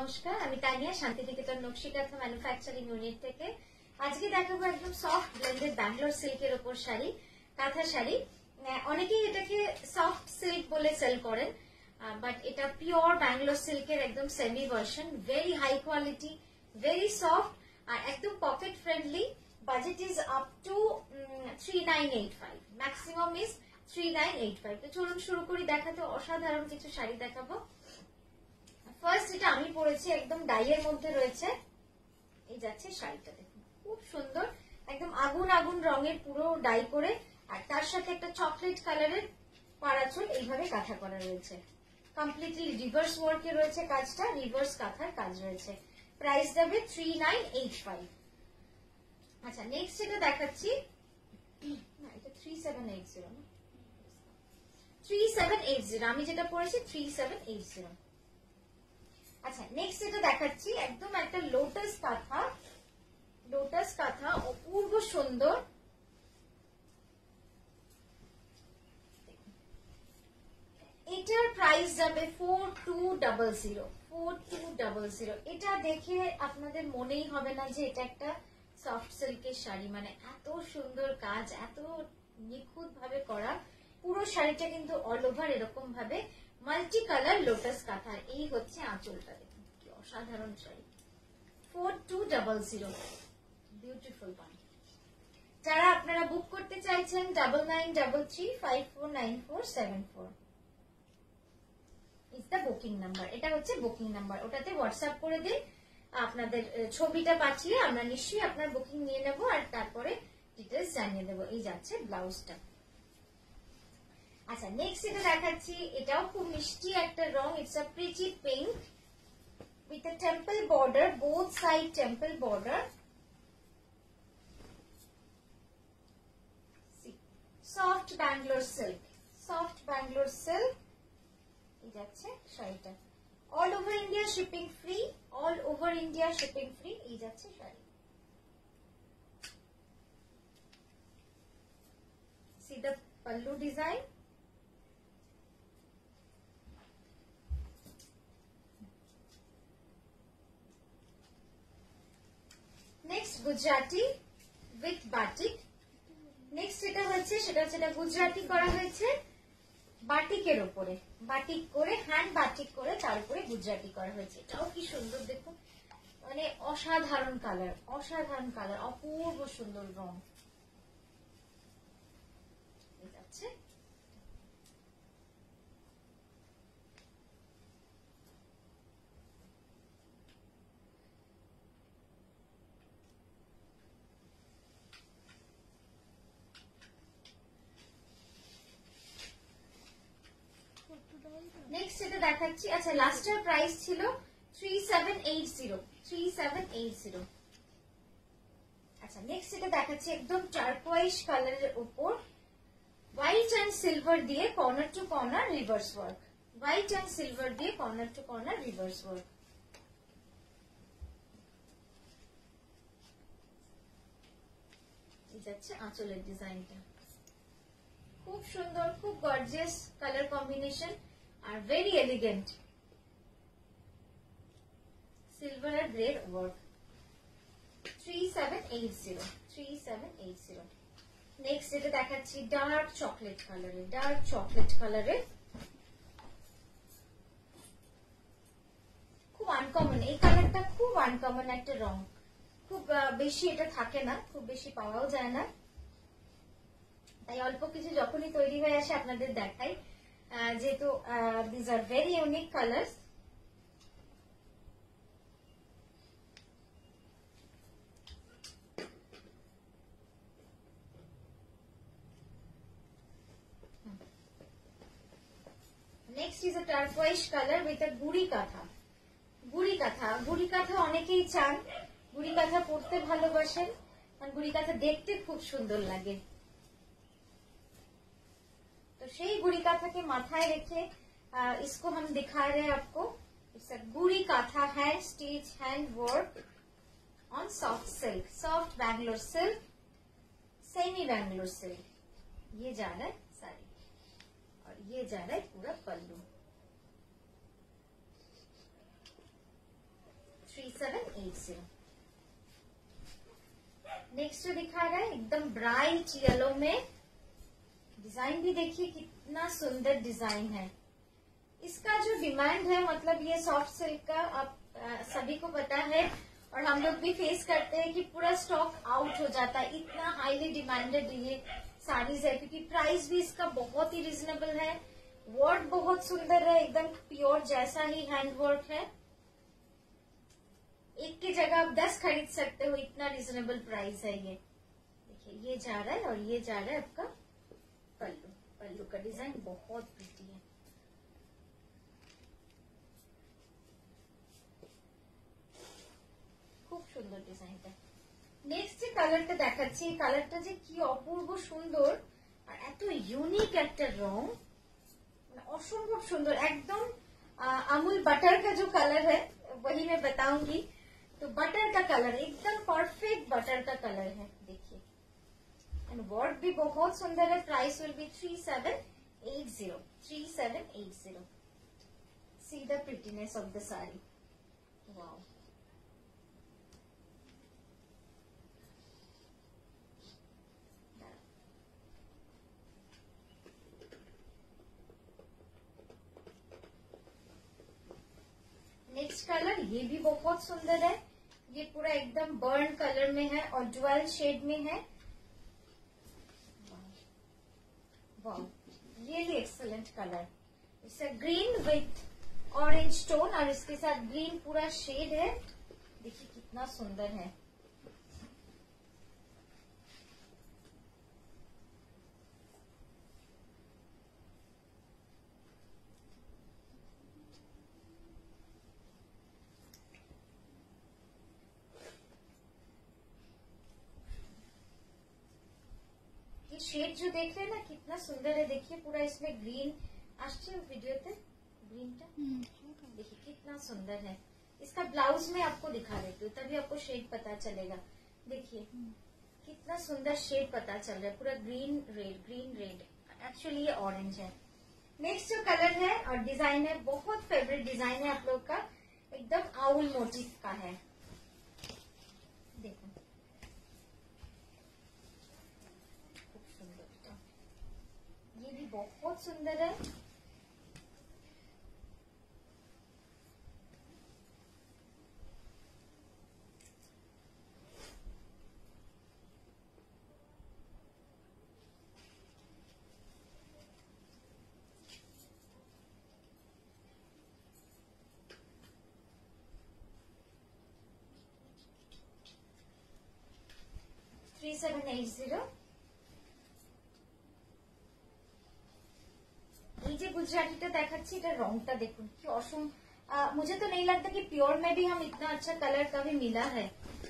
নমস্কার, আমি তানিয়া শান্তিনিকেতন নকশি কাঁথা ম্যানুফ্যাকচারিং ইউনিট থেকে। আজকে দেখাবো একদম সফট ব্লেন্ডেড ব্যাঙ্গালোর সিল্কের উপর শাড়ি, কাঁথা শাড়ি। অনেকেই এটাকে সফট সিল্ক বলে সেল করেন, বাট এটা পিওর ব্যাঙ্গালোর সিল্কের একদম semi version. Very high quality, very soft আর একদম pocket friendly. Budget is up to 3985, maximum is 3985। তো চলুন শুরু করি দেখাতে। অসাধারণ কিছু শাড়ি দেখাবো। ফার্স্ট এটা আমি পরেছি, একদম ডাইয়ের মধ্যে রয়েছে। এই যাচ্ছে শাড়িটা, দেখুন খুব সুন্দর, একদম আগুন আগুন রঙের পুরো ডাই করে, আর তার সাথে একটা চকলেট কালারের পাড়াচুল এইভাবে কাঁথা করা রয়েছে। কমপ্লিটলি রিভার্স ওয়ার্কে রয়েছে কাজটা, রিভার্স কাঁথার কাজ রয়েছে। প্রাইস যাবে 3985। আচ্ছা, নেক্সট এটা দেখাচ্ছি, না এটা 3780 না, 3780 আমি যেটা পরেছি 3780। আচ্ছা, নেক্সট এটা দেখাচ্ছি একদম একটা লোটাস কাঁথা, লোটাস কাঁথা অপূর্ব সুন্দর। এটার প্রাইস যাবে 4200, 4200। এটা দেখে আপনাদের মনেই হবে না যে এটা একটা সফট সিল্কের শাড়ি, মানে এত সুন্দর কাজ, এত নিখুঁত ভাবে করা। পুরো শাড়িটা কিন্তু অল ওভার এরকম ভাবে মাল্টি কালার লোটাস কাঁথা। এই হচ্ছে আঁচলটা, দেখুন কি অসাধারণ শাড়ি। 4200, beautiful one. যারা আপনারা বুক করতে চাইছেন 9933549474 ইজ দ্য বুকিং নাম্বার। এটা হচ্ছে বুকিং নাম্বার, ওটাতে হোয়াটসঅ্যাপ করে দিন, আপনাদের ছবিটা পাঠিয়ে আমরা নিশ্চয়ই আপনার বুকিং নিয়ে নেব আর তারপরে ডিটেলস জানিয়ে দেবো। এই যাচ্ছে ব্লাউজটা। আচ্ছা, নেক্সট এটা দেখাচ্ছি, এটাও খুব মিষ্টি একটা রং। It's a pretty pink with a temple border, both side temple border. See, soft Bangalore silk, soft Bangalore silk. এই যাচ্ছে শাড়িটা। All over India shipping free, all over India shipping free. এই যাচ্ছে sari. See the pallu design. Next Gujarati with batik. Next যেটা হচ্ছে সেটা হচ্ছে এটা গুজরাটি করা হয়েছে বাটিকের উপরে, বাটিক করে, হ্যান্ড বাটিক করে তার উপরে গুজরাটি করা হয়েছে। এটাও কি সুন্দর দেখুন, মানে অসাধারণ কালার, অসাধারণ কালার, অপূর্ব সুন্দর রং। যাচ্ছে নেক্সট এটা দেখাচ্ছি। আচ্ছা, লাস্টের প্রাইস ছিল 3780, 3780। আচ্ছা, নেক্সট এটা দেখাচ্ছি একদম টার্কোয়াইজ কালারের উপর হোয়াইট এন্ড সিলভার দিয়ে corner to corner reverse work, white and silver দিয়ে corner to corner reverse work. এই যাচ্ছে আঁচলের ডিজাইনটা, খুব সুন্দর, খুব গর্জিয়াস কালার কম্বিনেশন আর ভেরি এলিগেন্ট সিলভার আর গ্রে ওয়ার্ক। 3780, 3780। নেক্সট যেটা দেখাচ্ছি ডার্ক চকলেট কালারে, ডার্ক চকলেট কালারে, খুব আনকমন এই কালারটা, খুব আনকমন একটা রং। খুব বেশি এটা থাকে না, খুব বেশি পাওয়াও যায় না, তাই অল্প কিছু যখনই তৈরি হয়ে আসে আপনাদের দেখাই, যেহেতু this are very unique colours. Next is a turquoise colour with a gudi kantha. গুড়ি কাঁথা, গুড়ি কাঁথা অনেকেই চান, গুড়ি কাঁথা পরতে ভালোবাসেন, আর গুড়ি কাঁথা দেখতে খুব সুন্দর লাগে। तो সেই গুড়ি কাঁথাকে মাথায় রেখে इसको हम दिखा रहे हैं आपको। It's a gudi kantha hand stitch hand work on soft silk, soft Bangalore silk, semi Bangalore silk. ये जा रहा है साड़ी और ये जा रहा है पूरा पल्लू। 3780। नेक्स्ट जो दिखा रहा है एकदम ब्राइट येलो में, डिजाइन भी देखिए कितना सुंदर डिजाइन है। इसका जो डिमांड है, मतलब ये सॉफ्ट सिल्क का आप सभी को पता है और हम लोग भी फेस करते हैं कि पूरा स्टॉक आउट हो जाता है। इतना हाईली डिमांडेड ये साड़ीज है क्योंकि प्राइस भी इसका बहुत ही रिजनेबल है। वर्क बहुत सुंदर है, एकदम प्योर जैसा ही हैंड वर्क है। एक की जगह आप 10 खरीद सकते हो, इतना रिजनेबल प्राइस है ये। देखिए ये जा रहा है और ये जा रहा है आपका पल्लू। पल्लू का डिजाइन बहुत प्रीटी है। খুব সুন্দর ডিজাইনটা। নেক্সট যে কালারটা দেখাচ্ছি, এই কালারটা যে কি অপূর্ব সুন্দর আর এত ইউনিক একটা রং, মানে অসম্ভব সুন্দর। एकदम अमूल बटर का जो कलर है वही मैं बताऊंगी। तो बटर का कलर एकदम परफेक्ट बटर का कलर है, देखिए। एंड वर्क भी बहुत सुंदर है। Price will be 3780। 3780। See the prettiness of the sari. Wow, next colour ये भी बहुत सुंदर है। ये पूरा एकदम बर्न कलर में है और ड्यूअल शेड में है। Wow, really excellent colour. It's a green with orange tone और इसके साथ ग्रीन पूरा शेड है। देखिए कितना सुंदर है। शेड जो देख रहे हैं ना कितना सुंदर है। देखिए पूरा इसमें ग्रीन आश्चर्य वीडियो थे, ग्रीन टा देखिए कितना सुंदर है। इसका ब्लाउज में आपको दिखा देती हूँ तभी आपको शेड पता चलेगा। देखिए कितना सुंदर शेड पता चल रहा है, पूरा green red, green red. Actually ये ऑरेंज है। नेक्स्ट जो कलर है और डिजाइन है, बहुत फेवरेट डिजाइन है आप लोग का, एकदम आउल मोटिव का है। देखो ये भी बहुत सुंदर है। थ्री 3780। এই যে गुजराती দেখাচ্ছি, এটা রংটা দেখুন কি অসম। मुझे तो नहीं लगता कि प्योर में भी हम इतना अच्छा कलर कभी मिला है।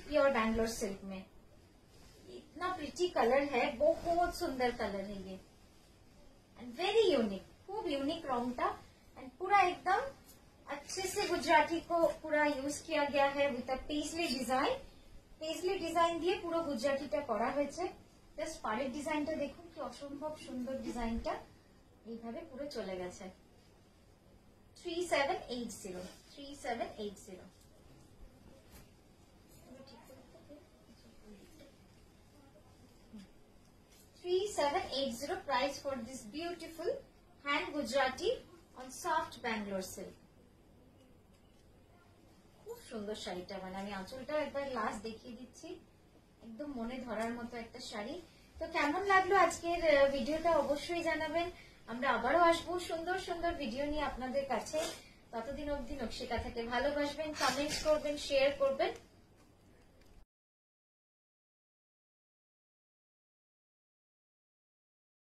प्योर बैंगलोर सिल्क में इतना प्रिटी कलर है, बहुत सुंदर कलर है ये एंड वेरी यूनिक, खूब यूनिक रंगटा। एंड पूरा एकदम अच्छे से गुजराती को पूरा यूज किया गया है with a paisley design. Paisley design दिए पूरा गुजरातीটা করা হয়েছে। জাস্ট পাড়ের ডিজাইনটা দেখুন কি অসম্ভব সুন্দর ডিজাইনটা, এইভাবে পুরো চলে গেছে। 3780। 3780। 3780 price for this beautiful hand Gujarati on soft Bangalore silk। খুব সুন্দর শাড়িটা, মানে আমি আঁচলটা একবার লাস্ট দেখিয়ে দিচ্ছি। একদম মনে ধরার মতো একটা শাড়ি। তো কেমন লাগলো আজকের ভিডিওটা অবশ্যই জানাবেন। আমরা আবারও আসবো সুন্দর সুন্দর ভিডিও নিয়ে আপনাদের কাছে। ততদিন অবধি নকশি কাঁথাকে ভালোবাসবেন, কমেন্টস করবেন, শেয়ার করবেন।